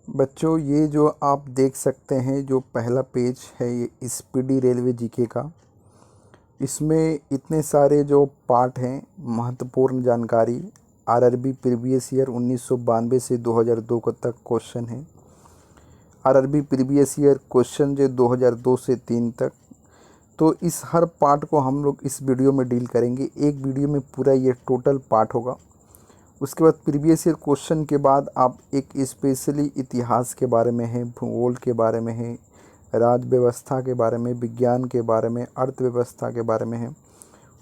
बच्चों, ये जो आप देख सकते हैं जो पहला पेज है ये स्पीडी रेलवे जीके का। इसमें इतने सारे जो पार्ट हैं, महत्वपूर्ण जानकारी। आरआरबी प्रीवियस ईयर 1992 से 2002 को तक क्वेश्चन है। आरआरबी प्रीवियस ईयर क्वेश्चन जो 2002 से 3 तक। तो इस हर पार्ट को हम लोग इस वीडियो में डील करेंगे। एक वीडियो में पूरा ये टोटल पार्ट होगा। उसके बाद प्रीवियस ईयर क्वेश्चन के बाद आप एक स्पेशली इतिहास के बारे में है, भूगोल के बारे में है, राज्य व्यवस्था के बारे में, विज्ञान के बारे में, अर्थव्यवस्था के बारे में है।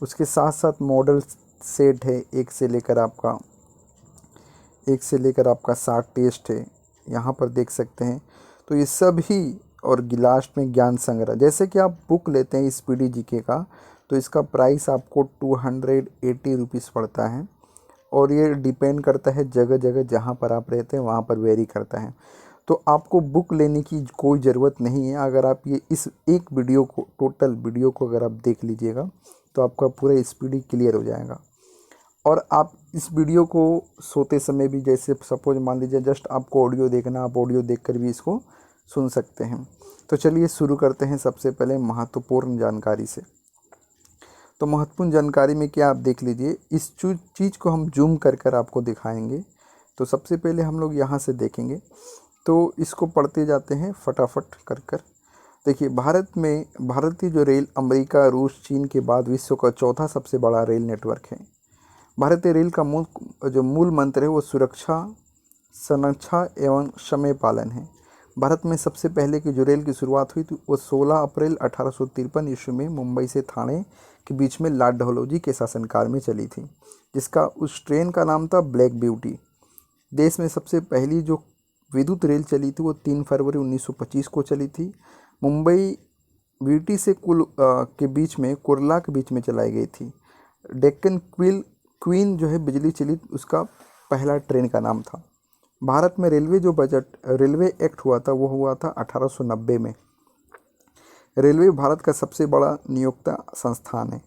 उसके साथ साथ मॉडल सेट है, एक से लेकर आपका 60 टेस्ट है, यहाँ पर देख सकते हैं। तो ये सभी और लास्ट में ज्ञान संग्रह। जैसे कि आप बुक लेते हैं स्पीडी जीके का, तो इसका प्राइस आपको 280 रुपीज़ पड़ता है। और ये डिपेंड करता है जगह जगह जहाँ पर आप रहते हैं वहाँ पर वेरी करता है। तो आपको बुक लेने की कोई ज़रूरत नहीं है। अगर आप ये इस एक वीडियो को, टोटल वीडियो को अगर आप देख लीजिएगा तो आपका पूरा स्पीडी क्लियर हो जाएगा। और आप इस वीडियो को सोते समय भी, जैसे सपोज मान लीजिए जस्ट आपको ऑडियो देखना, आप ऑडियो देखकर भी इसको सुन सकते हैं। तो चलिए शुरू करते हैं सबसे पहले महत्वपूर्ण जानकारी से। तो महत्वपूर्ण जानकारी में क्या आप देख लीजिए, इस चीज़ को हम जूम कर आपको दिखाएंगे। तो सबसे पहले हम लोग यहाँ से देखेंगे, तो इसको पढ़ते जाते हैं फटाफट कर। देखिए, भारतीय जो रेल अमेरिका, रूस, चीन के बाद विश्व का चौथा सबसे बड़ा रेल नेटवर्क है। भारतीय रेल का मूल मंत्र है वो सुरक्षा, संरक्षा एवं समय पालन है। भारत में सबसे पहले की जो रेल की शुरुआत हुई थी वो 16 अप्रैल 1853 ईस्वी में मुंबई से ठाणे के बीच में लॉर्ड डलहौजी के शासनकाल में चली थी, जिसका उस ट्रेन का नाम था ब्लैक ब्यूटी। देश में सबसे पहली जो विद्युत रेल चली थी वो 3 फरवरी 1925 को चली थी। मुंबई ब्यूटी से कुर्ला के बीच में चलाई गई थी। डेक्कन क्वीन जो है बिजली चलित उसका पहला ट्रेन का नाम था। भारत में रेलवे एक्ट हुआ था, वो हुआ था 1890 में। रेलवे भारत का सबसे बड़ा नियोक्ता संस्थान है।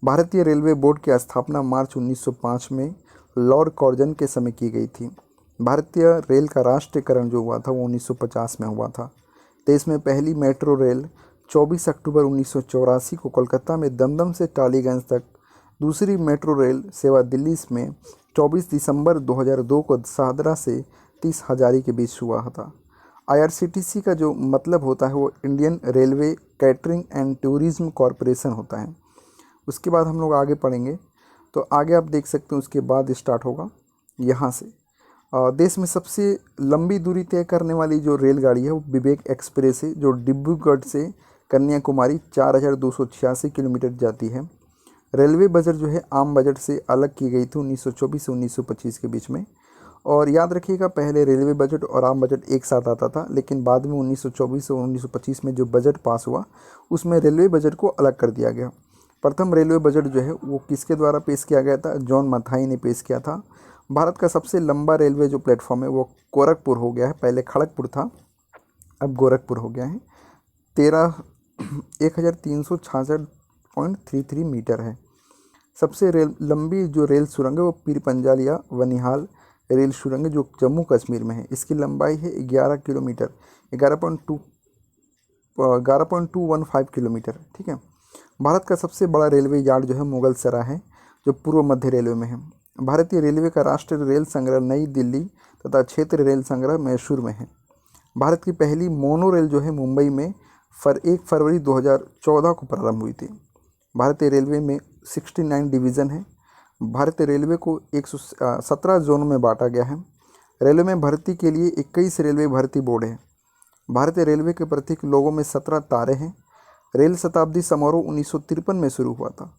भारतीय रेलवे बोर्ड की स्थापना मार्च 1905 में लॉर्ड कॉर्जन के समय की गई थी। भारतीय रेल का राष्ट्रीयकरण जो हुआ था वो 1950 में हुआ था। देश में पहली मेट्रो रेल 24 अक्टूबर 1984 को कोलकाता में दमदम से टालीगंज तक, दूसरी मेट्रो रेल सेवा दिल्ली में 24 दिसंबर 2002 को शाहदरा से 30 हजारी के बीच हुआ था। आईआरसीटीसी का जो मतलब होता है वो Indian railway catering and tourism corporation होता है। उसके बाद हम लोग आगे पढ़ेंगे, तो आगे आप देख सकते हैं उसके बाद स्टार्ट होगा यहाँ से। देश में सबसे लंबी दूरी तय करने वाली जो रेलगाड़ी है वो विवेक एक्सप्रेस है, जो डिब्रूगढ़ से कन्याकुमारी 4286 किलोमीटर जाती है। रेलवे बजट जो है आम बजट से अलग की गई थी 1924 से 1925 के बीच में। और याद रखिएगा, पहले रेलवे बजट और आम बजट एक साथ आता था, लेकिन बाद में 1924 और 1925 में जो बजट पास हुआ उसमें रेलवे बजट को अलग कर दिया गया। प्रथम रेलवे बजट जो है वो किसके द्वारा पेश किया गया था? जॉन मथाई ने पेश किया था। भारत का सबसे लंबा रेलवे जो प्लेटफॉर्म है वो गोरखपुर हो गया है। पहले खड़गपुर था, अब गोरखपुर हो गया है। 1366.33 मीटर है। सबसे लंबी जो रेल सुरंग है वो पीरपंजाल या वनिहाल रेल सुरंग जो जम्मू कश्मीर में है। इसकी लंबाई है 11 किलोमीटर, 11.215 किलोमीटर। ठीक है। भारत का सबसे बड़ा रेलवे यार्ड जो है मुगल सराय है, जो पूर्व मध्य रेलवे में है। भारतीय रेलवे का राष्ट्रीय रेल संग्रह नई दिल्ली तथा क्षेत्रीय रेल संग्रह मैसूर में है। भारत की पहली मोनो रेल जो है मुंबई में 1 फरवरी 2014 को प्रारंभ हुई थी। भारतीय रेलवे में 69 डिवीज़न है। भारतीय रेलवे को 117 जोनों में बांटा गया है। रेलवे में भर्ती के लिए 21 रेलवे भर्ती बोर्ड है। भारतीय रेलवे के प्रतीक लोगों में 17 तारे हैं। रेल शताब्दी समारोह 1953 में शुरू हुआ था।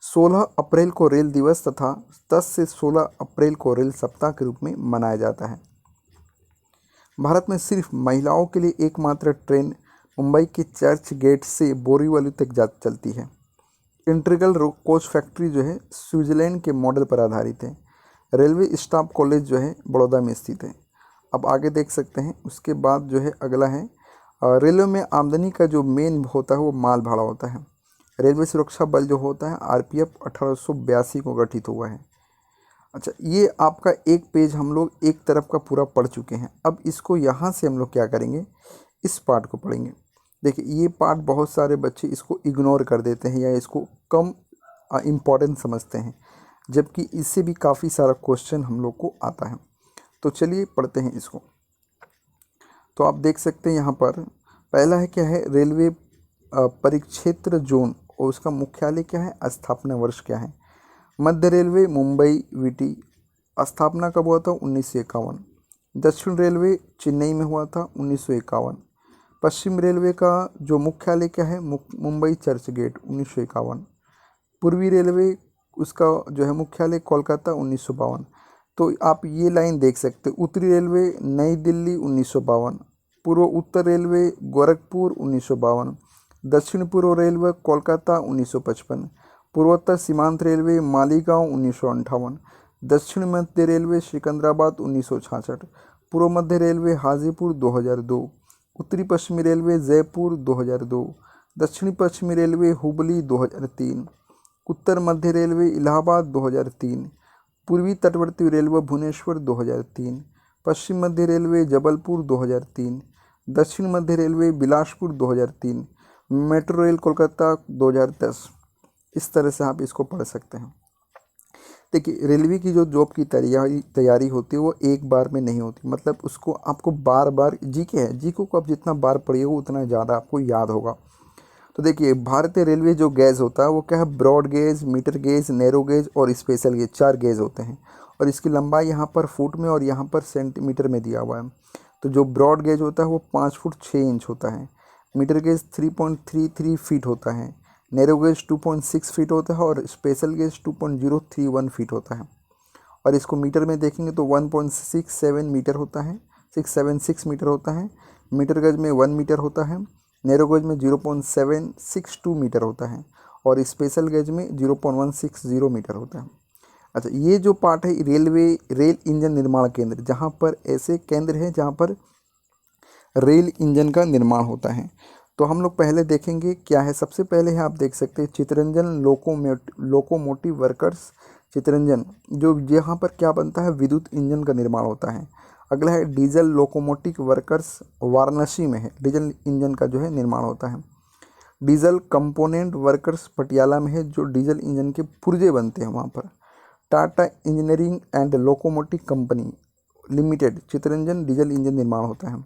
16 अप्रैल को रेल दिवस तथा 10 से 16 अप्रैल को रेल सप्ताह के रूप में मनाया जाता है। भारत में सिर्फ महिलाओं के लिए एकमात्र ट्रेन मुंबई के चर्च गेट से बोरीवली तक चलती है। इंटीग्रल कोच फैक्ट्री जो है स्विट्जरलैंड के मॉडल पर आधारित है। रेलवे स्टाफ कॉलेज जो है बड़ौदा में स्थित है। अब आगे देख सकते हैं। उसके बाद जो है अगला है, रेलवे में आमदनी का जो मेन होता है वो माल भाड़ा होता है। रेलवे सुरक्षा बल जो होता है आरपीएफ 1882 को गठित हुआ है। अच्छा, ये आपका एक पेज हम लोग एक तरफ का पूरा पढ़ चुके हैं। अब इसको यहाँ से हम लोग क्या करेंगे, इस पार्ट को पढ़ेंगे। देखिए, ये पार्ट बहुत सारे बच्चे इसको इग्नोर कर देते हैं या इसको कम इम्पोर्टेंट समझते हैं, जबकि इससे भी काफ़ी सारा क्वेश्चन हम लोग को आता है। तो चलिए पढ़ते हैं इसको। तो आप देख सकते हैं यहाँ पर पहला है क्या है, रेलवे परिक्षेत्र जोन और उसका मुख्यालय क्या है, स्थापना वर्ष क्या है। मध्य रेलवे मुंबई वीटी, स्थापना कब हुआ था, 1951। दक्षिण रेलवे चेन्नई में हुआ था, 1951। पश्चिम रेलवे का जो मुख्यालय क्या है, मुंबई चर्च गेट, 1951। पूर्वी रेलवे उसका जो है मुख्यालय कोलकाता, 1952। तो आप ये लाइन देख सकते हैं। उत्तरी रेलवे नई दिल्ली, 1952। पूर्व उत्तर रेलवे गोरखपुर, 1952। दक्षिण पूर्व रेलवे कोलकाता, 1955। पूर्वोत्तर सीमांत रेलवे मालीगांव, 1958। दक्षिण मध्य रेलवे सिकंदराबाद, 1966। पूर्व मध्य रेलवे हाजीपुर, 2002। उत्तरी पश्चिमी रेलवे जयपुर, 2002। दक्षिणी पश्चिमी रेलवे हुबली, 2003। उत्तर मध्य रेलवे इलाहाबाद, 2003। पूर्वी तटवर्ती रेलवे भुवनेश्वर, 2003। पश्चिम मध्य रेलवे जबलपुर, 2003। दक्षिण मध्य railway Bilaspur, 2003। Metro rail Kolkata, 2010। इस तरह से आप इसको पढ़ सकते हैं। देखिए, रेलवे की जो जॉब की तैयारी होती है वो एक बार में नहीं होती, मतलब उसको आपको बार बार, जीके है, जीके को आप जितना बार पढ़िएगा उतना ज़्यादा आपको याद होगा। तो देखिए, भारतीय रेलवे जो गेज होता है वो क्या है, broad gauge, metre gauge, narrow gauge और स्पेशल गेज, 4 गेज होते हैं। और इसकी लंबाई यहाँ पर फुट में और यहाँ पर सेंटीमीटर में दिया हुआ है। तो जो ब्रॉड गेज होता है वो 5 फुट 6 इंच होता है। मीटर गेज 3.33 फीट होता है। नैरो गेज 2.6 फीट होता है और स्पेशल गेज 2.031 फीट होता है। और इसको मीटर में देखेंगे तो 1.67 मीटर होता है, 676 मीटर होता है। मीटर गेज में 1 मीटर होता है। नैरो गेज में 0.762 मीटर होता है और स्पेशल गेज में 0.160 मीटर होता है। अच्छा, ये जो पार्ट है रेल इंजन निर्माण केंद्र, जहाँ पर ऐसे केंद्र हैं जहाँ पर रेल इंजन का निर्माण होता है। तो हम लोग पहले देखेंगे क्या है। सबसे पहले है, आप देख सकते हैं चितरंजन लोकोमोटिव वर्कर्स चितरंजन, जो यहाँ पर क्या बनता है, विद्युत इंजन का निर्माण होता है। अगला है डीजल लोकोमोटिव वर्कर्स, वाराणसी में है, डीजल इंजन का जो है निर्माण होता है। डीजल कंपोनेंट वर्कर्स पटियाला में है, जो डीजल इंजन के पुर्जे बनते हैं वहाँ पर। Tata engineering and locomotive company limited, Chittaranjan diesel engine निर्माण होता है।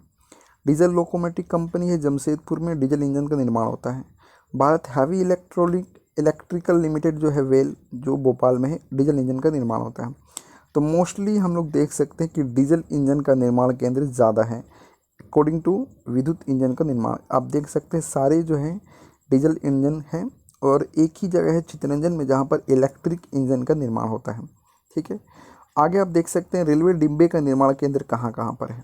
डीजल लोकोमोटिव कंपनी है जमशेदपुर में, डीजल इंजन का निर्माण होता है। भारत हैवी इलेक्ट्रिकल लिमिटेड जो है वेल, जो भोपाल में है, डीजल इंजन का निर्माण होता है। तो मोस्टली हम लोग देख सकते हैं कि डीजल इंजन का निर्माण केंद्र ज़्यादा है अकॉर्डिंग टू विद्युत इंजन का निर्माण। आप देख सकते हैं सारे जो हैं डीजल इंजन हैं और एक ही जगह है चितरंजन में जहाँ पर इलेक्ट्रिक इंजन का निर्माण होता है। ठीक है, आगे आप देख सकते हैं रेलवे डिब्बे का निर्माण केंद्र कहाँ कहाँ पर है।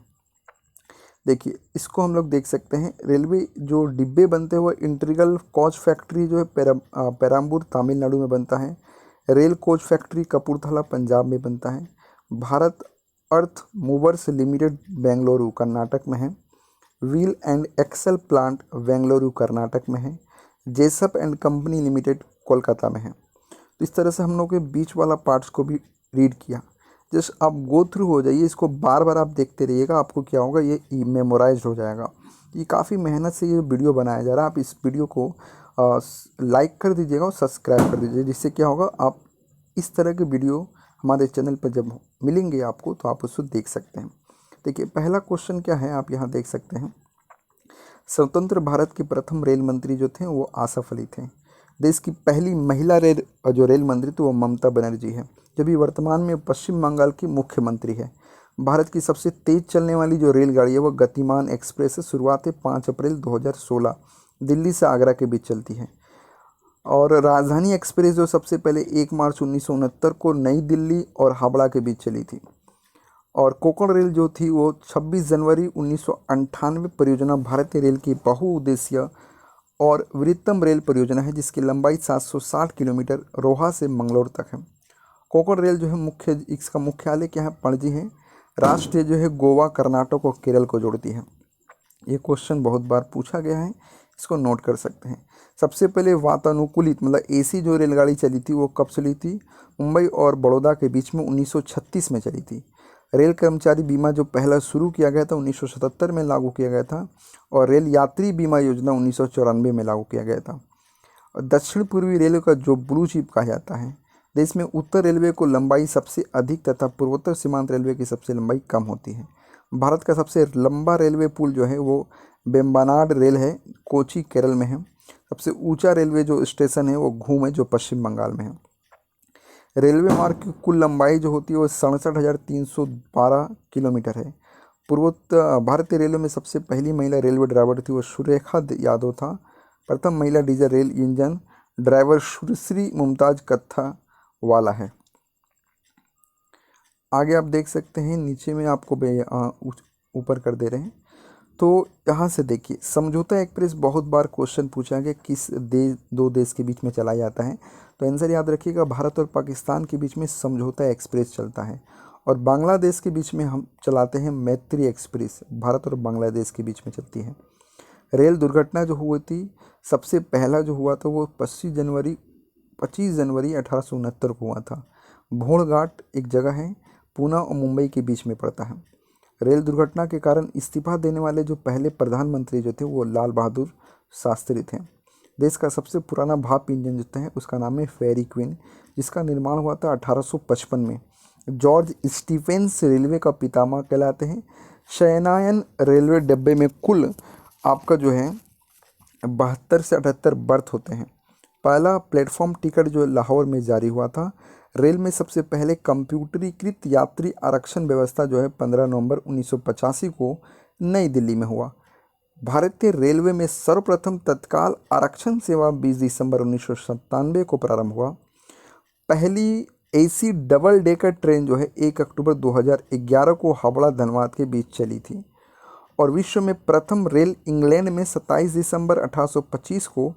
देखिए, इसको हम लोग देख सकते हैं। रेलवे जो डिब्बे बनते हैं वो इंटीग्रल कोच फैक्ट्री जो है पेराम्बूर तमिलनाडु में बनता है। Rail coach factory Kapurthala Punjab में बनता है। Bharat earth movers limited Bengaluru Karnataka में है। Wheel and axle plant Bengaluru Karnataka में है। Jessop and company limited Kolkata में है। तो इस तरह से हम लोग के बीच वाला पार्ट्स को भी रीड किया। जस्ट आप गो थ्रू हो जाइए, इसको बार बार आप देखते रहिएगा, आपको क्या होगा, ये मेमोराइज हो जाएगा। ये काफ़ी मेहनत से ये वीडियो बनाया जा रहा है। आप इस वीडियो को लाइक कर दीजिएगा और सब्सक्राइब कर दीजिए, जिससे क्या होगा, आप इस तरह के वीडियो हमारे चैनल पर जब मिलेंगे आपको तो आप उसको देख सकते हैं। देखिए, पहला क्वेश्चन क्या है, आप यहाँ देख सकते हैं। स्वतंत्र भारत के प्रथम रेल मंत्री जो थे वो आसफ अली थे। देश की पहली महिला रेल मंत्री तो वो ममता बनर्जी है, जो भी वर्तमान में पश्चिम बंगाल की मुख्यमंत्री है। भारत की सबसे तेज़ चलने वाली जो रेलगाड़ी है वो गतिमान एक्सप्रेस है। शुरुआत है 5 अप्रैल 2016, दिल्ली से आगरा के बीच चलती है। और राजधानी एक्सप्रेस जो सबसे पहले 1 मार्च 1969 को नई दिल्ली और हावड़ा के बीच चली थी। और कोंकण रेल जो थी वो 26 जनवरी 1998 परियोजना भारतीय रेल की बहुउद्देशीय और वृहत्तम रेल परियोजना है, जिसकी लंबाई 760 किलोमीटर रोहा से मंगलौर तक है। कोंकण रेल जो है इसका मुख्यालय क्या है, पणजी है। राष्ट्रीय जो है गोवा, कर्नाटक और केरल को जोड़ती है। ये क्वेश्चन बहुत बार पूछा गया है, इसको नोट कर सकते हैं। सबसे पहले वातानुकूलित मतलब एसी जो रेलगाड़ी चली थी वो कब चली थी? मुंबई और बड़ौदा के बीच में 1936 में चली थी। रेल कर्मचारी बीमा जो पहला शुरू किया गया था 1977 में लागू किया गया था, और रेल यात्री बीमा योजना 1994 में लागू किया गया था। और दक्षिण पूर्वी रेलवे का जो ब्लू चिप कहा जाता है, देश में उत्तर रेलवे को लंबाई सबसे अधिक तथा पूर्वोत्तर सीमांत रेलवे की सबसे लंबाई कम होती है। भारत का सबसे लंबा रेलवे पुल जो है वो वेम्बनाड रेल है, कोची केरल में है। सबसे ऊंचा रेलवे जो स्टेशन है वो घूम है, जो पश्चिम बंगाल में है। रेलवे मार्ग की कुल लंबाई जो होती है वो 67,312 किलोमीटर है। पूर्वोत्तर भारतीय रेलवे में सबसे पहली महिला रेलवे ड्राइवर थी वो सुरेखा यादव था। प्रथम महिला डीजल रेल इंजन ड्राइवर सुश्री मुमताज कत्था वाला है। आगे आप देख सकते हैं, नीचे में आपको ऊपर कर दे रहे हैं। तो यहाँ से देखिए, समझौता एक्सप्रेस बहुत बार क्वेश्चन पूछा गया किस दो देश के बीच में चलाया जाता है। तो आंसर याद रखिएगा, भारत और पाकिस्तान के बीच में समझौता एक्सप्रेस चलता है, और बांग्लादेश के बीच में हम चलाते हैं मैत्री एक्सप्रेस, भारत और बांग्लादेश के बीच में चलती है। रेल दुर्घटना जो हुई थी, सबसे पहला जो हुआ था वो 25 जनवरी 1869 को हुआ था। भोड़घाट एक जगह है, पूना और मुंबई के बीच में पड़ता है। रेल दुर्घटना के कारण इस्तीफा देने वाले जो पहले प्रधानमंत्री जो थे वो लाल बहादुर शास्त्री थे। देश का सबसे पुराना भाप इंजन जो है उसका नाम है फेरी क्वीन, जिसका निर्माण हुआ था 1855 में। जॉर्ज स्टीफेंस रेलवे का पितामह कहलाते हैं। शयनयान रेलवे डब्बे में कुल आपका जो है 72 से 78 बर्थ होते हैं। पहला प्लेटफॉर्म टिकट जो लाहौर में जारी हुआ था। रेल में सबसे पहले कंप्यूटरीकृत यात्री आरक्षण व्यवस्था जो है 15 नवंबर 1985 को नई दिल्ली में हुआ। भारतीय रेलवे में सर्वप्रथम तत्काल आरक्षण सेवा 20 दिसंबर 1997 को प्रारंभ हुआ। पहली एसी डबल डेकर ट्रेन जो है 1 अक्टूबर 2011 को हावड़ा धनबाद के बीच चली थी। और विश्व में प्रथम रेल इंग्लैंड में 27 दिसंबर 1825 को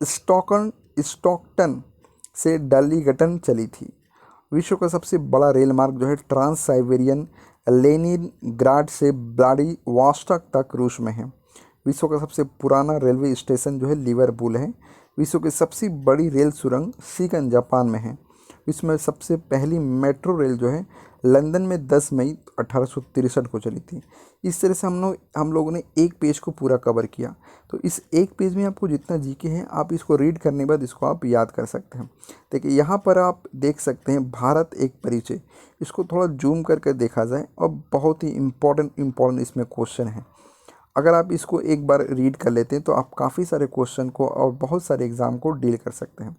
स्टॉकटन से डालीगटन चली थी। विश्व का सबसे बड़ा रेल मार्ग जो है ट्रांस साइबेरियन लेनिनग्राड से व्लादिवोस्टॉक तक रूस में है। विश्व का सबसे पुराना रेलवे स्टेशन जो है लिवरपूल है। विश्व की सबसे बड़ी रेल सुरंग शिकन जापान में है। विश्व में सबसे पहली मेट्रो रेल जो है लंदन में 10 मई 1863 को चली थी। इस तरह से हम लोगों ने एक पेज को पूरा कवर किया। तो इस एक पेज में आपको जितना जीके हैं आप इसको रीड करने के बाद इसको आप याद कर सकते हैं। देखिए यहाँ पर आप देख सकते हैं भारत एक परिचय, इसको थोड़ा जूम करके देखा जाए और बहुत ही इम्पोर्टेंट इसमें क्वेश्चन है। अगर आप इसको एक बार रीड कर लेते हैं तो आप काफ़ी सारे क्वेश्चन को और बहुत सारे एग्ज़ाम को डील कर सकते हैं।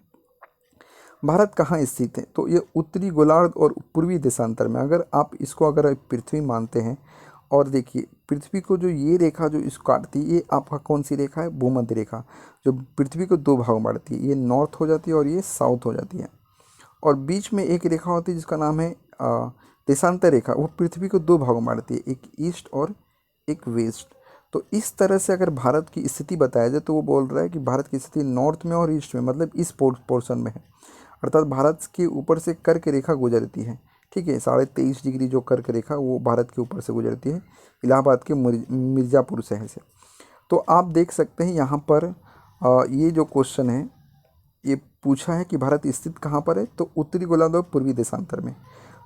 भारत कहाँ स्थित है? तो ये उत्तरी गोलार्ध और पूर्वी देशांतर में। अगर पृथ्वी मानते हैं, और देखिए पृथ्वी को जो ये रेखा जो इसको काटती है ये आपका कौन सी रेखा है? भूमध्य रेखा, जो पृथ्वी को दो भाग में बांटती है। ये नॉर्थ हो जाती है और ये साउथ हो जाती है, और बीच में एक रेखा होती है जिसका नाम है देशांतर रेखा। वो पृथ्वी को दो भागों में बांटती है, एक ईस्ट और एक वेस्ट। तो इस तरह से अगर भारत की स्थिति बताया जाए तो वो बोल रहा है कि भारत की स्थिति नॉर्थ में और ईस्ट में, मतलब इस पोर्शन में है। अर्थात भारत के ऊपर से कर्क रेखा गुजरती है, ठीक है। 23.5 डिग्री जो कर्क रेखा वो भारत के ऊपर से गुजरती है, इलाहाबाद के मिर्ज़ापुर शहर से। तो आप देख सकते हैं यहाँ पर ये जो क्वेश्चन है ये पूछा है कि भारत स्थित कहाँ पर है, तो उत्तरी गोलार्ध और पूर्वी देशांतर में।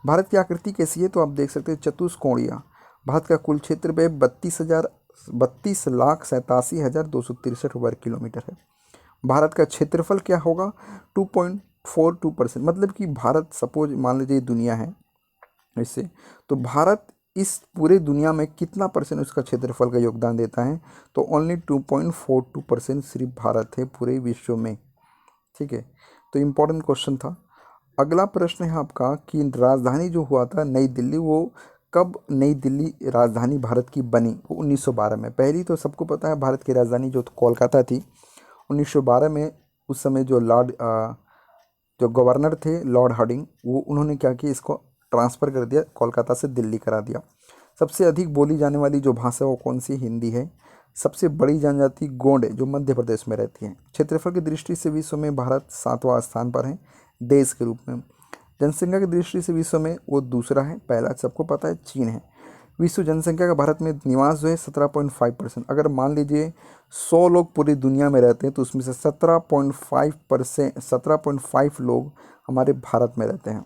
भारत की आकृति कैसी है, तो आप देख सकते हैं चतुष्कोणीय। भारत का कुल क्षेत्र पे 32,87,263 वर्ग किलोमीटर है। भारत का क्षेत्रफल क्या होगा? 2.42%। मतलब कि भारत, सपोज मान लीजिए दुनिया है इससे, तो भारत इस पूरे दुनिया में कितना परसेंट उसका क्षेत्रफल का योगदान देता है? तो ओनली 2.42% सिर्फ भारत है पूरे विश्व में, ठीक है। तो इम्पोर्टेंट क्वेश्चन था। अगला प्रश्न है आपका कि राजधानी जो हुआ था नई दिल्ली, वो कब नई दिल्ली राजधानी भारत की बनी? वो 1912 में। पहली तो सबको पता है भारत की राजधानी जो कोलकाता थी। 1912 में उस समय जो गवर्नर थे लॉर्ड हार्डिंग, वो उन्होंने क्या किया, इसको ट्रांसफ़र कर दिया, कोलकाता से दिल्ली करा दिया। सबसे अधिक बोली जाने वाली जो भाषा वो कौन सी? हिंदी है। सबसे बड़ी जनजाति गोंड है जो मध्य प्रदेश में रहती है। क्षेत्रफल की दृष्टि से विश्व में भारत 7वां स्थान पर है देश के रूप में। जनसंख्या की दृष्टि से विश्व में वो दूसरा है, पहला सबको पता है चीन है। विश्व जनसंख्या का भारत में निवास जो है 17.5%। अगर मान लीजिए 100 लोग पूरी दुनिया में रहते हैं तो उसमें से 17.5 लोग हमारे भारत में रहते हैं।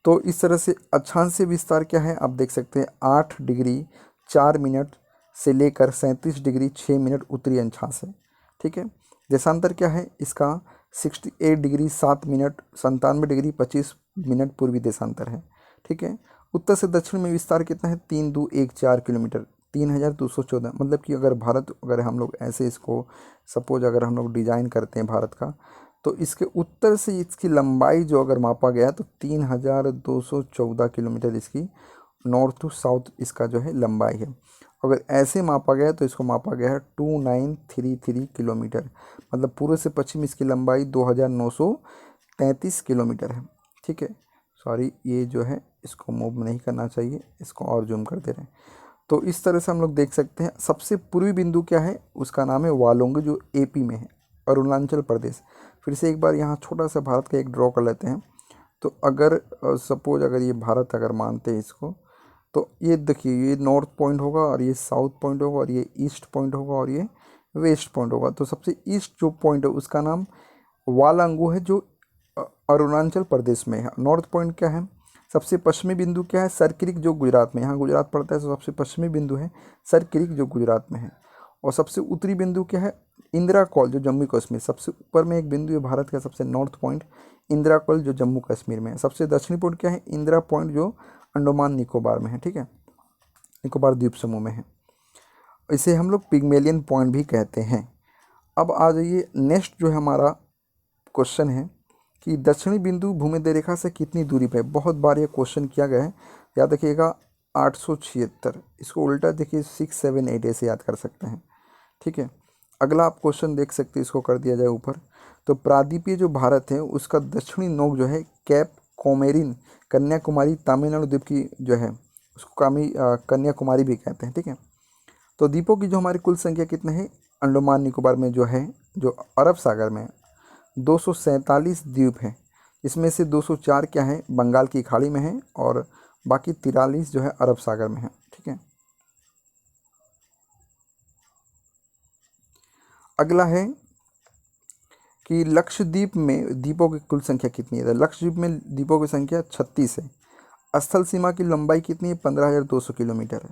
तो इस तरह से अक्षांश से विस्तार क्या है आप देख सकते हैं, 8 डिग्री 4 मिनट से लेकर 37 डिग्री 6 मिनट उत्तरी अक्षांश है। ठीक है। देशांतर क्या है इसका, 68 डिग्री 7 मिनट 97 डिग्री 25 मिनट पूर्वी देशांतर है। ठीक है। उत्तर से दक्षिण में विस्तार कितना है, 3214 किलोमीटर, 3214। मतलब कि अगर हम लोग ऐसे इसको सपोज अगर हम लोग डिजाइन करते हैं भारत का, तो इसके उत्तर से इसकी लंबाई जो अगर मापा गया तो 3214 किलोमीटर इसकी नॉर्थ टू साउथ इसका जो है लंबाई है। अगर ऐसे मापा गया तो इसको मापा गया है 2933 किलोमीटर, मतलब पूर्व से पश्चिम इसकी लंबाई 2933 किलोमीटर है। ठीक है। सॉरी, ये जो है इसको मूव नहीं करना चाहिए, इसको और जूम कर दे रहे हैं। तो इस तरह से हम लोग देख सकते हैं सबसे पूर्वी बिंदु क्या है, उसका नाम है वालोंग, जो एपी में है, अरुणाचल प्रदेश। फिर से एक बार यहाँ छोटा सा भारत का एक ड्रॉ कर लेते हैं। तो अगर सपोज अगर ये भारत अगर मानते हैं इसको, तो ये देखिए ये नॉर्थ पॉइंट होगा और ये साउथ पॉइंट होगा और ये ईस्ट पॉइंट होगा और ये वेस्ट पॉइंट होगा। तो सबसे ईस्ट जो पॉइंट है उसका नाम वालांगू है, जो अरुणाचल प्रदेश में है। नॉर्थ पॉइंट क्या है, सबसे पश्चिमी बिंदु क्या है, सरक्रिक, जो गुजरात में, यहाँ गुजरात पड़ता है तो सबसे पश्चिमी बिंदु है सरक्रिक जो गुजरात में है। और सबसे उत्तरी बिंदु क्या है, इंदिरा कॉल जो जम्मू कश्मीर, सबसे ऊपर में एक बिंदु है भारत का सबसे नॉर्थ पॉइंट इंदिरा कॉल जो जम्मू कश्मीर में है। सबसे दक्षिणी पॉइंट क्या है, इंदिरा पॉइंट जो अंडमान निकोबार में है। ठीक है, निकोबार द्वीप समूह में है। इसे हम लोग पिग्मेलियन पॉइंट भी कहते हैं। अब आ जाइए नेक्स्ट जो है हमारा क्वेश्चन है कि दक्षिणी बिंदु भूमध्य रेखा से कितनी दूरी पे है। बहुत बार ये क्वेश्चन किया गया है, याद रखिएगा 876। इसको उल्टा देखिए 678 ऐसे याद कर सकते हैं। ठीक है। अगला आप क्वेश्चन देख सकते हैं, इसको कर दिया जाए ऊपर। तो प्रादीपीय जो भारत है उसका दक्षिणी नोक जो है कैप कोमेरिन, कन्याकुमारी तमिलनाडु द्वीप की जो है उसको कन्याकुमारी भी कहते हैं। ठीक है। तो द्वीपों की जो हमारी कुल संख्या कितने है, अंडमान निकोबार में जो है, जो अरब सागर में 247 द्वीप है। इसमें से 204 क्या है बंगाल की खाड़ी में है और बाकी 43 जो है अरब सागर में है। ठीक है। अगला है कि लक्षद्वीप में द्वीपों की कुल संख्या कितनी है। तो लक्षद्वीप में द्वीपों की संख्या 36 है। स्थल सीमा की लंबाई कितनी है, 15,200 किलोमीटर है।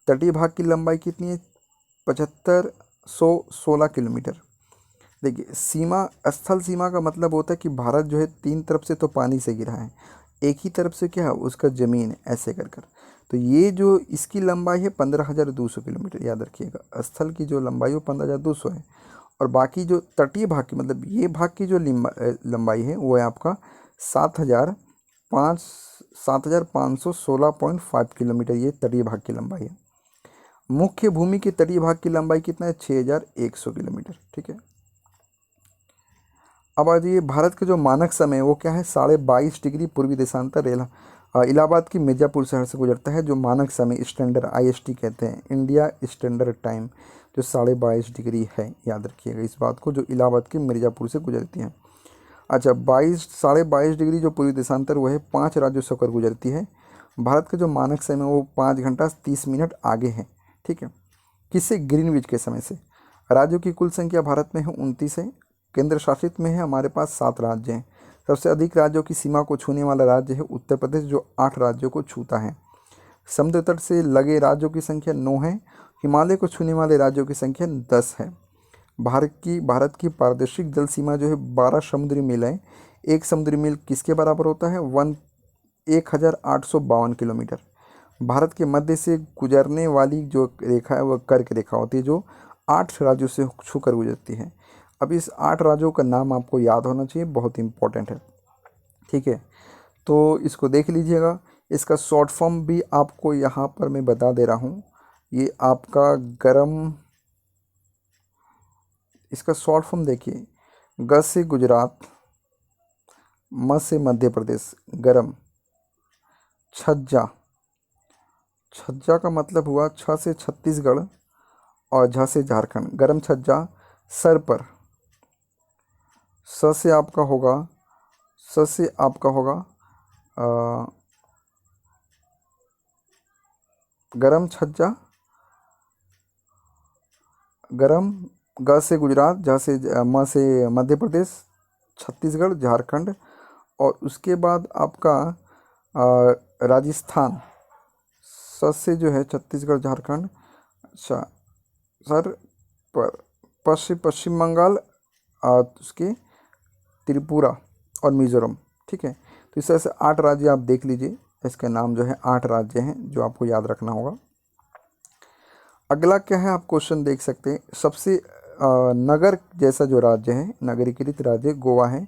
तटीय भाग की लंबाई कितनी है, 7516 किलोमीटर। देखिए सीमा, स्थल सीमा का मतलब होता है कि भारत जो है 3 तरफ से तो पानी से घिरा है, एक ही तरफ से क्या है उसका ज़मीन है, ऐसे कर कर। तो ये जो इसकी लंबाई है 15,200 किलोमीटर, याद रखिएगा। स्थल की जो लंबाई है 15,200 है और बाकी जो तटीय भाग की मतलब ये भाग की जो लंबाई है वो है आपका 7,516.5 किलोमीटर, ये तटीय भाग की लंबाई है। मुख्य भूमि के तटीय भाग की लंबाई कितना है, 6,100 किलोमीटर। ठीक है। अब आ जाइए भारत का जो मानक समय है वो क्या है, 22.5 डिग्री पूर्वी देशांतर रेल इलाहाबाद की मिर्ज़ापुर शहर से गुजरता है। जो मानक समय स्टैंडर्ड IST कहते हैं, इंडिया स्टैंडर्ड टाइम, जो 22.5 डिग्री है, याद रखिएगा इस बात को, जो इलाहाबाद की मिर्ज़ापुर से गुजरती है। अच्छा, 22.5 डिग्री जो पूर्वी देशांतर वो है 5 राज्यों से होकर गुजरती है। भारत का जो मानक समय वो 5 घंटा 30 मिनट आगे है। ठीक है। किससे, ग्रीनविच के समय से। राज्यों की कुल संख्या भारत में है 29 है। केंद्र शासित में है हमारे पास 7 राज्य हैं। सबसे अधिक राज्यों की सीमा को छूने वाला राज्य है उत्तर प्रदेश, जो 8 राज्यों को छूता है। समुद्र तट से लगे राज्यों की संख्या 9 है। हिमालय को छूने वाले राज्यों की संख्या 10 है। भारत की पारदर्शिक जल सीमा जो है 12 समुद्री मील है। एक समुद्री मील किसके बराबर होता है, 1852 किलोमीटर। भारत के मध्य से गुजरने वाली जो रेखा है वह कर्क रेखा होती है, जो 8 राज्यों से छूकर गुजरती है। अब इस 8 राज्यों का नाम आपको याद होना चाहिए, बहुत इंपॉर्टेंट है। ठीक है। तो इसको देख लीजिएगा, इसका शॉर्ट फॉर्म भी आपको यहाँ पर मैं बता दे रहा हूँ। ये आपका गरम, इसका शॉर्ट फॉर्म देखिए, ग से गुजरात, म से मध्य प्रदेश, गरम, छज्जा, छज्जा का मतलब हुआ छ से छत्तीसगढ़ और झ से झारखंड, गरम छज्जा। सर पर, स से आपका होगा, स से आपका होगा गरम छज्जा, गरम, ग से गुजरात, ज से म से मध्य प्रदेश, छत्तीसगढ़, झारखंड, और उसके बाद आपका राजस्थान, स से जो है छत्तीसगढ़, झारखंड। अच्छा सर, पश्चिम बंगाल, उसके त्रिपुरा और मिज़ोरम। ठीक है, तो इस तरह से 8 राज्य आप देख लीजिए, इसके नाम जो है 8 राज्य हैं जो आपको याद रखना होगा। अगला क्या है, आप क्वेश्चन देख सकते हैं, सबसे नगर जैसा जो राज्य है, नगरीकृत राज्य गोवा है।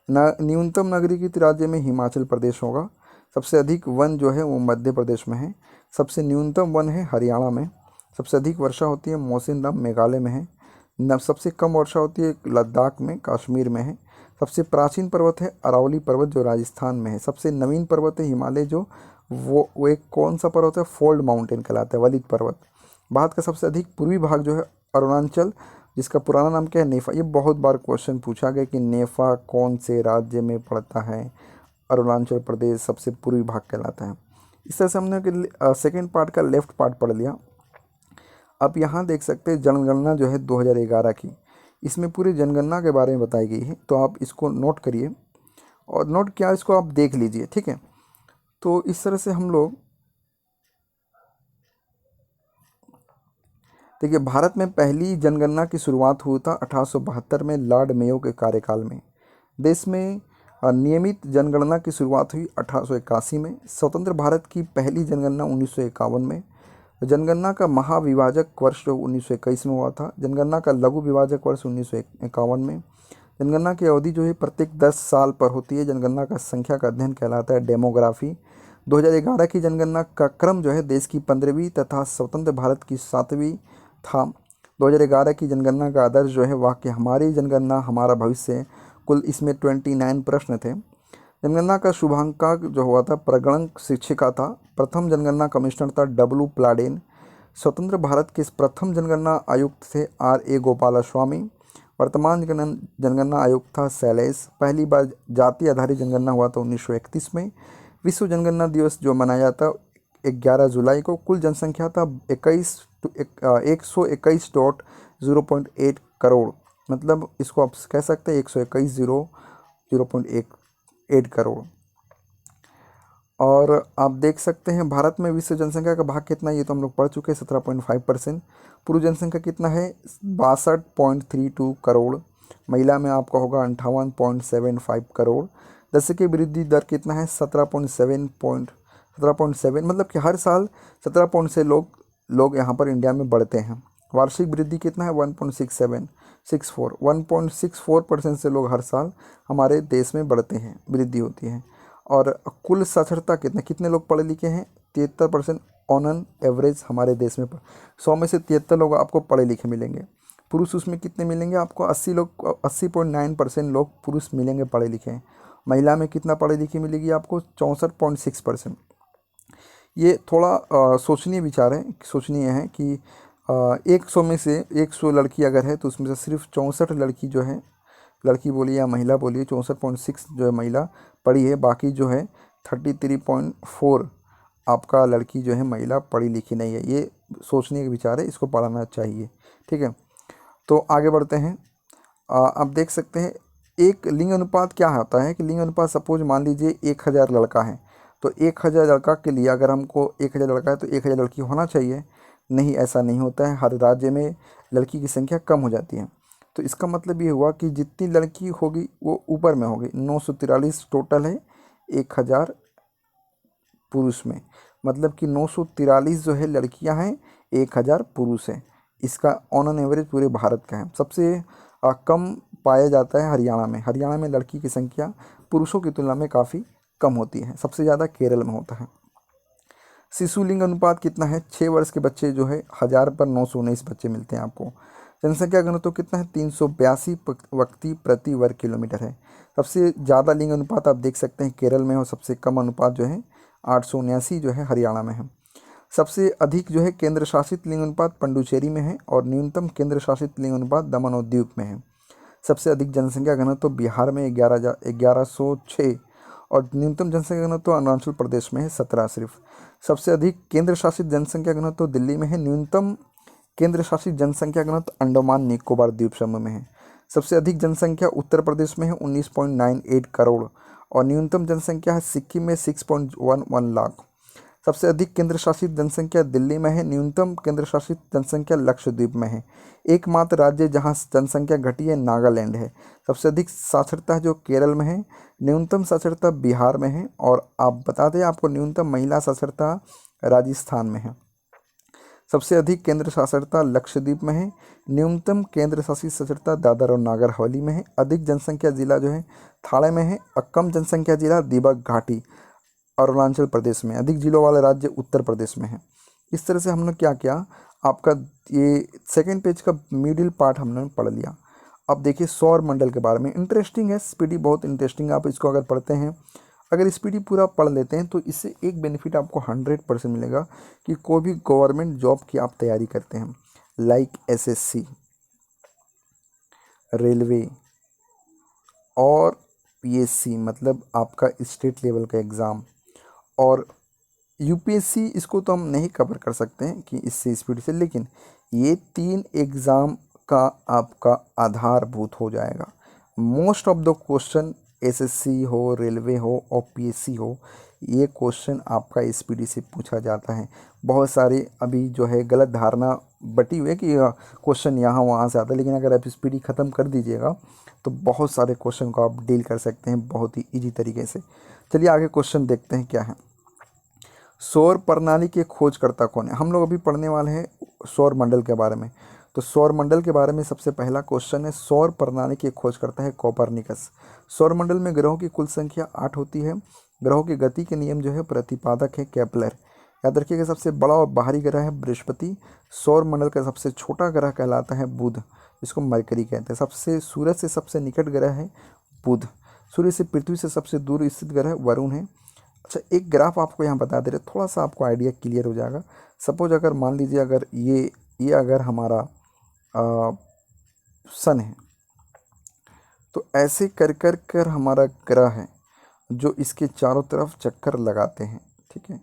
न्यूनतम नगरीकृत राज्य में हिमाचल प्रदेश होगा। सबसे अधिक वन जो है वो मध्य प्रदेश में है। सबसे न्यूनतम वन है हरियाणा में। सबसे अधिक वर्षा होती है मौसिनराम मेघालय में है। सबसे कम वर्षा होती है लद्दाख में, कश्मीर में है। सबसे प्राचीन पर्वत है अरावली पर्वत जो राजस्थान में है। सबसे नवीन पर्वत है हिमालय जो वो एक कौन सा पर्वत है, फोल्ड माउंटेन कहलाता है, वलित पर्वत। भारत का सबसे अधिक पूर्वी भाग जो है अरुणाचल, जिसका पुराना नाम क्या है, नेफा। ये बहुत बार क्वेश्चन पूछा गया कि नेफा कौन से राज्य में पड़ता है। अरुणाचल प्रदेश सबसे पूर्वी भाग कहलाता है। इस तरह से हमने सेकेंड पार्ट का लेफ्ट पार्ट पढ़ लिया। अब यहाँ देख सकते हैं जनगणना जो है 2011 की, इसमें पूरी जनगणना के बारे में बताई गई है, तो आप इसको नोट करिए और नोट क्या इसको आप देख लीजिए। ठीक है, तो इस तरह से हम लोग देखिए, भारत में पहली जनगणना की शुरुआत हुआ था 1872 में लॉर्ड मेयो के कार्यकाल में। देश में नियमित जनगणना की शुरुआत हुई 1881 में। स्वतंत्र भारत की पहली जनगणना 1951 में। जनगणना का महाविभाजक वर्ष जो 1921 में हुआ था। जनगणना का लघु विभाजक वर्ष 1951 में। जनगणना की अवधि जो है प्रत्येक 10 साल पर होती है। जनगणना का संख्या का अध्ययन कहलाता है डेमोग्राफी। 2011 की जनगणना का क्रम जो है देश की 15वीं तथा स्वतंत्र भारत की 7वीं था। 2011 की जनगणना का आदर्श जो है वाक्य हमारी जनगणना हमारा भविष्य। कुल इसमें 29 प्रश्न थे। जनगणना का शुभांकक जो हुआ था प्रगणक शिक्षिका था। प्रथम जनगणना कमिश्नर था डब्ल्यू प्लाडेन। स्वतंत्र भारत के प्रथम जनगणना आयुक्त थे R.A. गोपालास्वामी। वर्तमान जनगणना आयुक्त था शैलेश। पहली बार जाति आधारित जनगणना हुआ था 1931 में। विश्व जनगणना दिवस जो मनाया जाता 11 जुलाई को। कुल जनसंख्या था 121.0.8 करोड़, मतलब इसको आप कह सकते हैं 121.0.8 करोड़। और आप देख सकते हैं भारत में विश्व जनसंख्या का भाग कितना है, ये तो हम लोग पढ़ चुके हैं 17.5%। पुरुष जनसंख्या कितना है 62.32 करोड़। महिला में आपका होगा 58.75 करोड़। दशकीय वृद्धि दर कितना है 17.7, मतलब कि हर साल 17 पॉइंट से लोग यहाँ पर इंडिया में बढ़ते हैं। वार्षिक वृद्धि कितना है 1.64% से लोग हर साल हमारे देश में बढ़ते हैं, वृद्धि होती है। और कुल साक्षरता कितने लोग पढ़े लिखे हैं 73% ऑन एन एवरेज हमारे देश में। 100 में से 73 लोग आपको पढ़े लिखे मिलेंगे। पुरुष उसमें कितने मिलेंगे आपको 80.9% लोग पुरुष मिलेंगे पढ़े लिखे। महिला में कितना पढ़े लिखे मिलेगी आपको 64.6%। ये थोड़ा सोचनीय विचार है, सोचनीय है कि 100 में से 100 लड़की अगर है तो उसमें से सिर्फ 64 लड़की जो है, लड़की बोलिए या महिला बोलिए, 64.6 जो है महिला पढ़ी है। बाकी जो है 33.4 आपका लड़की जो है महिला पढ़ी लिखी नहीं है। ये सोचने का विचार है, इसको पढ़ाना चाहिए। ठीक है, तो आगे बढ़ते हैं। आप देख सकते हैं एक लिंग अनुपात क्या होता है कि लिंग अनुपात सपोज मान लीजिए 1000 लड़का है, तो 1000 लड़का के लिए अगर हमको 1000 लड़का है तो 1000 लड़की होना चाहिए। नहीं, ऐसा नहीं होता है। हर राज्य में लड़की की संख्या कम हो जाती है। तो इसका मतलब ये हुआ कि जितनी लड़की होगी वो ऊपर में होगी। 943 टोटल है 1000 पुरुष में, मतलब कि 943 जो है लड़कियां हैं, 1000 पुरुष हैं। इसका ऑन एन एवरेज पूरे भारत का है। सबसे कम पाया जाता है हरियाणा में। हरियाणा में लड़की की संख्या पुरुषों की तुलना में काफ़ी कम होती है। सबसे ज़्यादा केरल में होता है। शिशु लिंग अनुपात कितना है 6 वर्ष के बच्चे जो है 1000 पर 919 बच्चे मिलते हैं आपको। जनसंख्या घनत्व कितना है 382 व्यक्ति प्रति वर्ग किलोमीटर है। सबसे ज़्यादा लिंग अनुपात आप देख सकते हैं केरल में, और सबसे कम अनुपात जो है 879 जो है हरियाणा में है। सबसे अधिक जो है केंद्र शासित लिंग अनुपात पंडुचेरी में है, और न्यूनतम केंद्र शासित लिंग अनुपात दमन और दीव में है। सबसे अधिक जनसंख्या घनत्व बिहार में 1106 और न्यूनतम जनसंख्या घनत्व अरुणाचल प्रदेश में है 17 सिर्फ। सबसे अधिक केंद्र शासित जनसंख्या घनत्व दिल्ली में है। न्यूनतम केंद्र शासित जनसंख्या घनत्व अंडमान निकोबार द्वीप समूह में है। सबसे अधिक जनसंख्या उत्तर प्रदेश में है 19.98 करोड़ और न्यूनतम जनसंख्या है सिक्किम में 6.11 लाख। सबसे अधिक केंद्र शासित जनसंख्या दिल्ली में है। न्यूनतम केंद्र शासित जनसंख्या लक्षद्वीप में है। एकमात्र राज्य जहां जनसंख्या घटी है नागालैंड है। सबसे अधिक साक्षरता जो केरल में है। न्यूनतम साक्षरता बिहार में है। और आप बता दें आपको न्यूनतम महिला साक्षरता राजस्थान में है। सबसे अधिक केंद्र साक्षरता लक्षद्वीप में है। न्यूनतम केंद्र शासित साक्षरता दादर और नागर हवेली में है। अधिक जनसंख्या जिला जो है थाने में है और कम जनसंख्या जिला दिबांग घाटी अरुणाचल प्रदेश में। अधिक जिलों वाला राज्य उत्तर प्रदेश में है। इस तरह से हमने क्या किया, आपका ये सेकंड पेज का मिडिल पार्ट हमने पढ़ लिया। अब देखिए सौर मंडल के बारे में, इंटरेस्टिंग है स्पीडी, बहुत इंटरेस्टिंग। आप इसको अगर पढ़ते हैं, अगर स्पीडी पूरा पढ़ लेते हैं तो इससे एक बेनिफिट आपको 100% मिलेगा कि कोई भी गवर्नमेंट जॉब की आप तैयारी करते हैं, लाइक एसएससी, रेलवे और पीएससी मतलब आपका स्टेट लेवल का एग्ज़ाम, और यूपीएससी इसको तो हम नहीं कवर कर सकते हैं कि इससे स्पीड से, लेकिन ये 3 एग्ज़ाम का आपका आधारभूत हो जाएगा। Most of the question SSC हो, रेलवे हो और पीएससी हो, ये क्वेश्चन आपका स्पीडी से पूछा जाता है। बहुत सारे अभी जो है गलत धारणा बटी हुई है कि क्वेश्चन यहाँ वहाँ से आता है, लेकिन अगर आप स्पीडी ख़त्म कर दीजिएगा तो बहुत सारे क्वेश्चन को आप डील कर सकते हैं बहुत ही ईजी तरीके से। चलिए आगे क्वेश्चन देखते हैं क्या है। सौर प्रणाली के खोजकर्ता कौन है? हम लोग अभी पढ़ने वाले हैं सौर मंडल के बारे में। तो सौर मंडल के बारे में सबसे पहला क्वेश्चन है, सौर प्रणाली के खोजकर्ता है कोपरनिकस। सौर मंडल में ग्रहों की कुल संख्या 8 होती है। ग्रहों की गति के नियम जो है प्रतिपादक है केपलर। याद रखिएगा सबसे बड़ा और बाहरी ग्रह है बृहस्पति। सौर मंडल का सबसे छोटा ग्रह कहलाता है बुध, जिसको मरकरी कहते हैं। सबसे सूरज से सबसे निकट ग्रह है बुध। सूर्य से पृथ्वी से सबसे दूर स्थित ग्रह वरुण है। अच्छा, एक ग्राफ आपको यहाँ बता दे रहे, थोड़ा सा आपको आइडिया क्लियर हो जाएगा। सपोज अगर मान लीजिए अगर ये अगर हमारा सन है, तो ऐसे कर कर कर हमारा ग्रह है जो इसके चारों तरफ चक्कर लगाते हैं, ठीक है।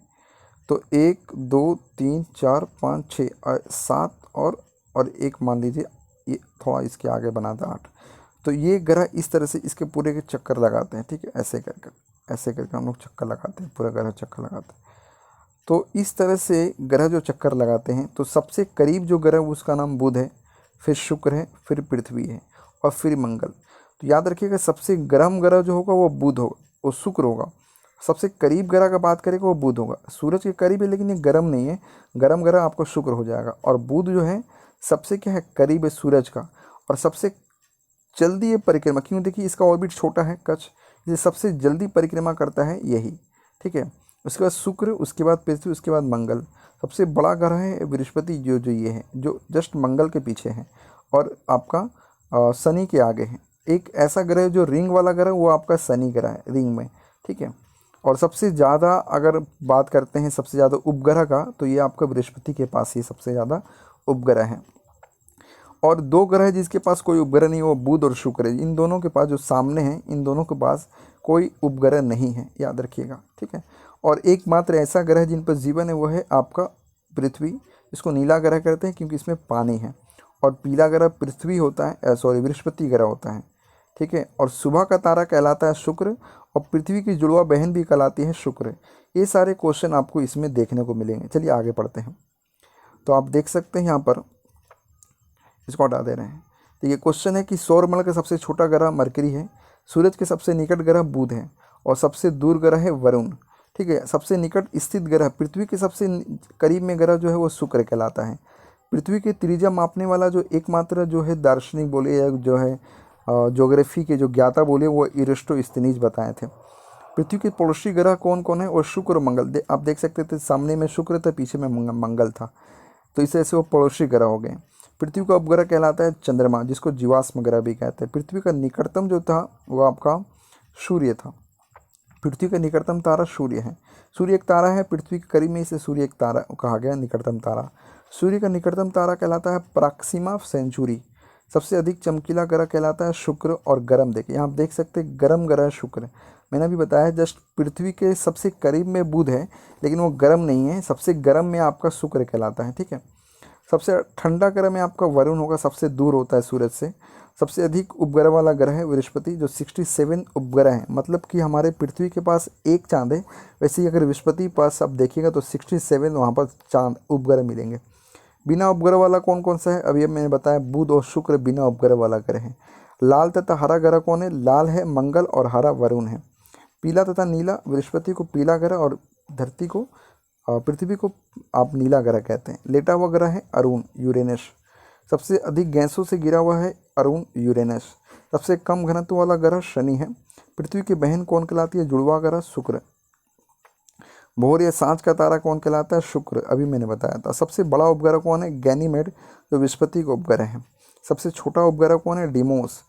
तो 1 2 3 4 5 6 7 और एक मान लीजिए ये थोड़ा इसके आगे बना था 8। तो ये ग्रह इस तरह से इसके पूरे के चक्कर लगाते हैं, ठीक है। ऐसे करके हम लोग चक्कर लगाते हैं, पूरा ग्रह चक्कर लगाते हैं। तो इस तरह से ग्रह जो चक्कर लगाते हैं, तो सबसे करीब जो ग्रह उसका नाम बुध है, फिर शुक्र है, फिर पृथ्वी है और फिर मंगल। तो याद रखिएगा सबसे गर्म ग्रह जो होगा वो बुध होगा, वो शुक्र होगा। सबसे करीब ग्रह का बात करें वो बुध होगा। सूरज के करीब है लेकिन ये गर्म नहीं है, गर्म ग्रह आपको शुक्र हो जाएगा। और बुध जो है सबसे क्या है, करीब है सूरज का, और सबसे जल्दी ये परिक्रमा, क्यों, देखिए इसका ऑर्बिट छोटा है कक्ष, ये सबसे जल्दी परिक्रमा करता है यही, ठीक है। उसके बाद शुक्र, उसके बाद पृथ्वी, उसके बाद मंगल। सबसे बड़ा ग्रह है बृहस्पति जो ये है, जो जस्ट मंगल के पीछे है और आपका शनि के आगे है। एक ऐसा ग्रह जो रिंग वाला ग्रह, वो आपका शनि ग्रह है रिंग में, ठीक है। और सबसे ज़्यादा अगर बात करते हैं सबसे ज़्यादा उपग्रह का, तो ये आपका बृहस्पति के पास ही सबसे ज़्यादा उपग्रह है। और 2 ग्रह जिसके पास कोई उपग्रह नहीं, वो बुध और शुक्र है। इन दोनों के पास जो सामने हैं, इन दोनों के पास कोई उपग्रह नहीं है, याद रखिएगा, ठीक है। और एकमात्र ऐसा ग्रह जिन पर जीवन है वो है आपका पृथ्वी। इसको नीला ग्रह कहते हैं क्योंकि इसमें पानी है। और पीला ग्रह पृथ्वी होता है, बृहस्पति ग्रह होता है, ठीक है। और सुबह का तारा कहलाता है शुक्र, और पृथ्वी की जुड़वा बहन भी कहलाती है शुक्र। ये सारे क्वेश्चन आपको इसमें देखने को मिलेंगे। चलिए आगे पढ़ते हैं। तो आप देख सकते हैं यहाँ पर, इसको हटा दे रहे हैं। तो ये क्वेश्चन है कि सौरमंडल का सबसे छोटा ग्रह मरकरी है, सूरज के सबसे निकट ग्रह बुध है और सबसे दूर ग्रह है वरुण, ठीक है। सबसे निकट स्थित ग्रह पृथ्वी के सबसे करीब में ग्रह जो है वो शुक्र कहलाता है। पृथ्वी की त्रिज्या मापने वाला जो एकमात्र जो है दार्शनिक बोले या जो है ज्योग्राफी के जो ज्ञाता बोले, वो इरास्टोस्थेनीज बताए थे। पृथ्वी के पड़ोसी ग्रह कौन कौन है, और शुक्र और मंगल। आप देख सकते थे सामने में शुक्र था, पीछे में मंगल था, तो इस तरह से वो पड़ोसी ग्रह हो गए। पृथ्वी का उपग्रह कहलाता है चंद्रमा, जिसको जीवाश्म ग्रह भी कहते हैं। पृथ्वी का निकटतम जो था वो आपका सूर्य था। पृथ्वी का निकटतम तारा सूर्य है। सूर्य एक तारा है, पृथ्वी के करीब में इसे सूर्य एक तारा कहा गया, निकटतम तारा। सूर्य का निकटतम तारा कहलाता है प्रॉक्सिमा सेंचुरी, सबसे अधिक चमकीला ग्रह कहलाता है शुक्र। और गर्म, देखिए यहाँ आप देख सकते हैं गर्म ग्रह शुक्र। मैंने अभी बताया जस्ट पृथ्वी के सबसे करीब में बुध है, लेकिन वो गर्म नहीं है। सबसे गर्म में आपका शुक्र कहलाता है, ठीक है। सबसे ठंडा ग्रह में आपका वरुण होगा, सबसे दूर होता है सूरज से। सबसे अधिक उपग्रह वाला ग्रह है बृहस्पति, जो 67 उपग्रह हैं। मतलब कि हमारे पृथ्वी के पास एक चांद है, वैसे ही अगर बृहस्पति पास आप देखिएगा तो 67 वहाँ पर चांद उपग्रह मिलेंगे। बिना उपग्रह वाला कौन कौन सा है, अभी अब मैंने बताया बुध और शुक्र बिना उपग्रह वाला ग्रह है। लाल तथा हरा ग्रह कौन है, लाल है मंगल और हरा वरुण है। पीला तथा नीला, बृहस्पति को पीला ग्रह और धरती को पृथ्वी को आप नीला ग्रह कहते हैं। लेटा हुआ ग्रह है अरुण, यूरेनस। सबसे अधिक गैसों से घिरा हुआ है अरुण, यूरेनस। सबसे कम घनत्व वाला ग्रह शनि है। पृथ्वी की बहन कौन कहलाती है, जुड़वा ग्रह शुक्र। भोर या सांझ का तारा कौन कहलाता है, शुक्र, अभी मैंने बताया था। सबसे बड़ा उपग्रह कौन है, गैनीमेड, जो बृहस्पति का उपग्रह है। सबसे छोटा उपग्रह कौन है, डिमोस।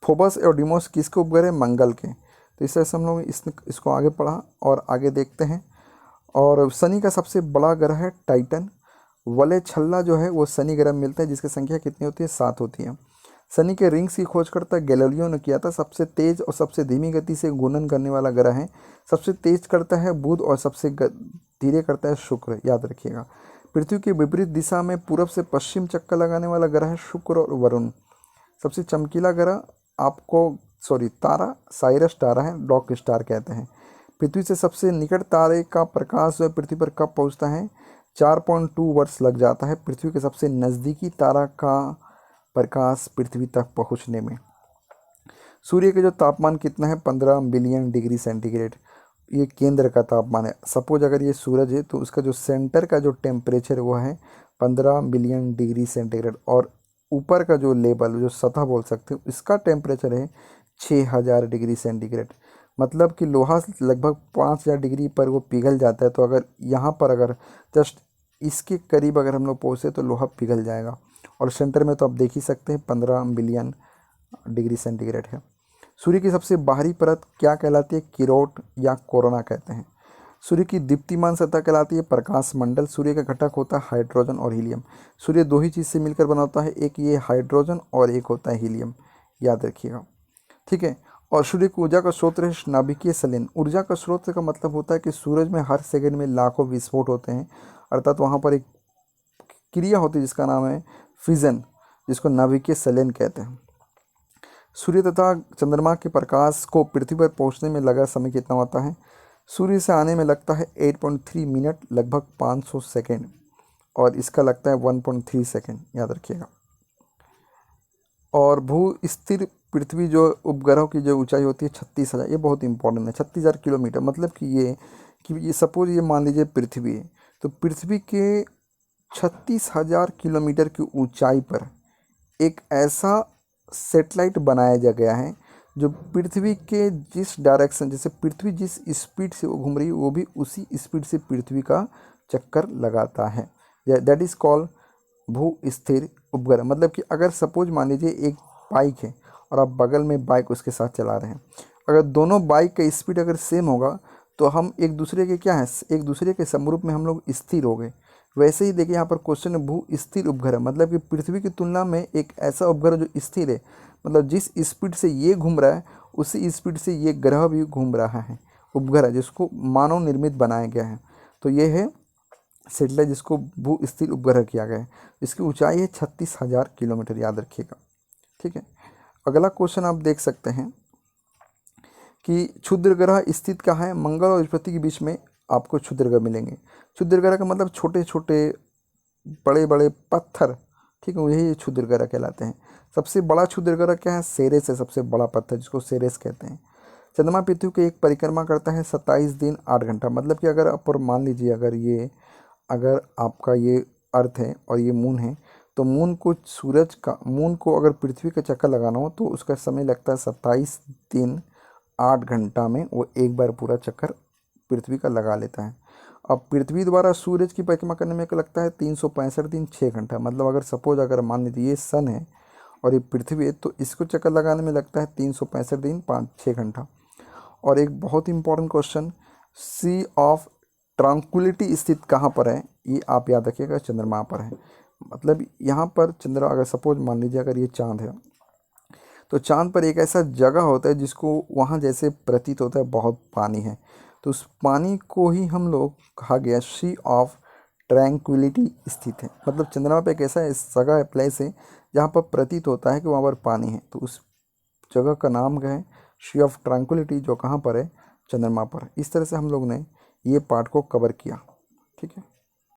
फोबस और डिमोस किसके उपग्रह, मंगल के। तो इस तरह से हम लोग इसको आगे पढ़ा और आगे देखते हैं। और शनि का सबसे बड़ा ग्रह है टाइटन। वलय छल्ला जो है वो शनि ग्रह में मिलता है, जिसकी संख्या कितनी होती है, 7 होती है। शनि के रिंग्स की खोजकर्ता गैलीलियो ने किया था। सबसे तेज और सबसे धीमी गति से घूर्णन करने वाला ग्रह है। सबसे तेज करता है बुध और सबसे धीरे करता है शुक्र, याद रखिएगा। पृथ्वी के विपरीत दिशा में पूरब से पश्चिम चक्कर लगाने वाला ग्रह है शुक्र और वरुण। सबसे चमकीला ग्रह तारा साइरस तारा है, डॉग स्टार कहते हैं। पृथ्वी से सबसे निकट तारे का प्रकाश जो है पृथ्वी पर कब पहुंचता है, 4.2 वर्ष लग जाता है पृथ्वी के सबसे नज़दीकी तारा का प्रकाश पृथ्वी तक पहुंचने में। सूर्य के जो तापमान कितना है, 15 बिलियन डिग्री सेंटीग्रेड। ये केंद्र का तापमान है। सपोज अगर ये सूरज है तो उसका जो सेंटर का जो टेम्परेचर वो है 15 बिलियन डिग्री सेंटीग्रेड। और ऊपर का जो लेवल, जो सतह बोल सकते हो, इसका टेम्परेचर है 6000 डिग्री सेंटीग्रेड। मतलब कि लोहा लगभग 5000 डिग्री पर वो पिघल जाता है। तो अगर यहाँ पर अगर जस्ट इसके करीब अगर हम लोग पहुँचे तो लोहा पिघल जाएगा। और सेंटर में तो आप देख ही सकते हैं 15 बिलियन डिग्री सेंटीग्रेड है। सूर्य की सबसे बाहरी परत क्या कहलाती है, किरोट या कोरोना कहते हैं। सूर्य की दीप्तिमान सतह कहलाती है प्रकाश मंडल। सूर्य का घटक होता है हाइड्रोजन और हीलियम। सूर्य दो ही चीज़ से मिलकर बना होता है, एक ये हाइड्रोजन और एक होता है हीलियम, याद रखिएगा, ठीक है। और सूर्य की ऊर्जा का स्रोत है नाभिकीय संलयन। ऊर्जा का स्रोत का मतलब होता है कि सूरज में हर सेकंड में लाखों विस्फोट होते हैं, अर्थात वहाँ पर एक क्रिया होती है जिसका नाम है फिजन, जिसको नाभिकीय संलयन कहते हैं। सूर्य तथा चंद्रमा के प्रकाश को पृथ्वी पर पहुंचने में लगा समय कितना होता है, सूर्य से आने में लगता है 8.3 मिनट, लगभग 500 सेकेंड। और इसका लगता है 1.3 सेकेंड, याद रखिएगा। और भू स्थिर पृथ्वी जो उपग्रहों की जो ऊंचाई होती है 36,000, ये बहुत इंपॉर्टेंट है, 36,000 किलोमीटर। मतलब कि ये सपोज ये मान लीजिए पृथ्वी है, तो पृथ्वी के 36,000 किलोमीटर की ऊंचाई पर एक ऐसा सेटेलाइट बनाया गया है जो पृथ्वी के जिस डायरेक्शन, जैसे पृथ्वी जिस स्पीड से वो घूम रही है वो भी उसी स्पीड से पृथ्वी का चक्कर लगाता है। दैट इज़ कॉल्ड भू स्थिर उपग्रह। मतलब कि अगर सपोज मान लीजिए एक बाइक है और आप बगल में बाइक उसके साथ चला रहे हैं, अगर दोनों बाइक का स्पीड अगर सेम होगा तो हम एक दूसरे के क्या है, एक दूसरे के समरूप में हम लोग स्थिर हो गए। वैसे ही देखिए यहाँ पर क्वेश्चन है भू स्थिर उपग्रह, मतलब कि पृथ्वी की तुलना में एक ऐसा उपग्रह जो स्थिर है, मतलब जिस स्पीड से ये घूम रहा है उसी स्पीड से ये ग्रह भी घूम रहा है, उपग्रह जिसको मानव निर्मित बनाया गया है। तो ये है सेटेलाइट जिसको भू स्थिर उपग्रह किया गया है। इसकी ऊंचाई है 36,000 किलोमीटर, याद रखिएगा, ठीक है। अगला क्वेश्चन आप देख सकते हैं कि क्षुद्र ग्रह स्थित कहाँ है, मंगल और बृहस्पति के बीच में आपको क्षुद्र ग्रह मिलेंगे। क्षुद्र ग्रह का मतलब छोटे छोटे बड़े बड़े पत्थर, ठीक है, यही क्षुद्र ग्रह कहलाते हैं। सबसे बड़ा क्षुद्र ग्रह क्या है, सेरेस है, सबसे बड़ा पत्थर जिसको सेरेस कहते हैं। चंद्रमा पृथ्वी की एक परिक्रमा करता है 27 दिन 8 घंटा। मतलब कि अगर आप मान लीजिए अगर आपका ये अर्थ है और ये मून है, तो मून को अगर पृथ्वी का चक्कर लगाना हो तो उसका समय लगता है 27 दिन 8 घंटा में वो एक बार पूरा चक्कर पृथ्वी का लगा लेता है। अब पृथ्वी द्वारा सूरज की परिक्रमा करने में लगता है 365 दिन 6 घंटा। मतलब अगर सपोज अगर मान लीजिए ये सन है और ये पृथ्वी है, तो इसको चक्कर लगाने में लगता है 365 दिन 5-6 घंटा। और एक बहुत important question, C of tranquillity स्थित कहाँ पर है, ये आप याद रखिएगा, चंद्रमा पर है। मतलब यहाँ पर चंद्रमा, अगर सपोज मान लीजिए अगर ये चांद है, तो चांद पर एक ऐसा जगह होता है जिसको वहाँ जैसे प्रतीत होता है बहुत पानी है, तो उस पानी को ही हम लोग कहा गया सी ऑफ ट्रैंक्विलिटी स्थित है। मतलब चंद्रमा पे एक ऐसा जगह है, प्लेस है जहाँ पर प्रतीत होता है कि वहाँ पर पानी है, तो उस जगह का नाम क्या है, सी ऑफ ट्रैंक्विलिटी, जो कहाँ पर है, चंद्रमा पर। इस तरह से हम लोग ने ये पार्ट को कवर किया। ठीक है।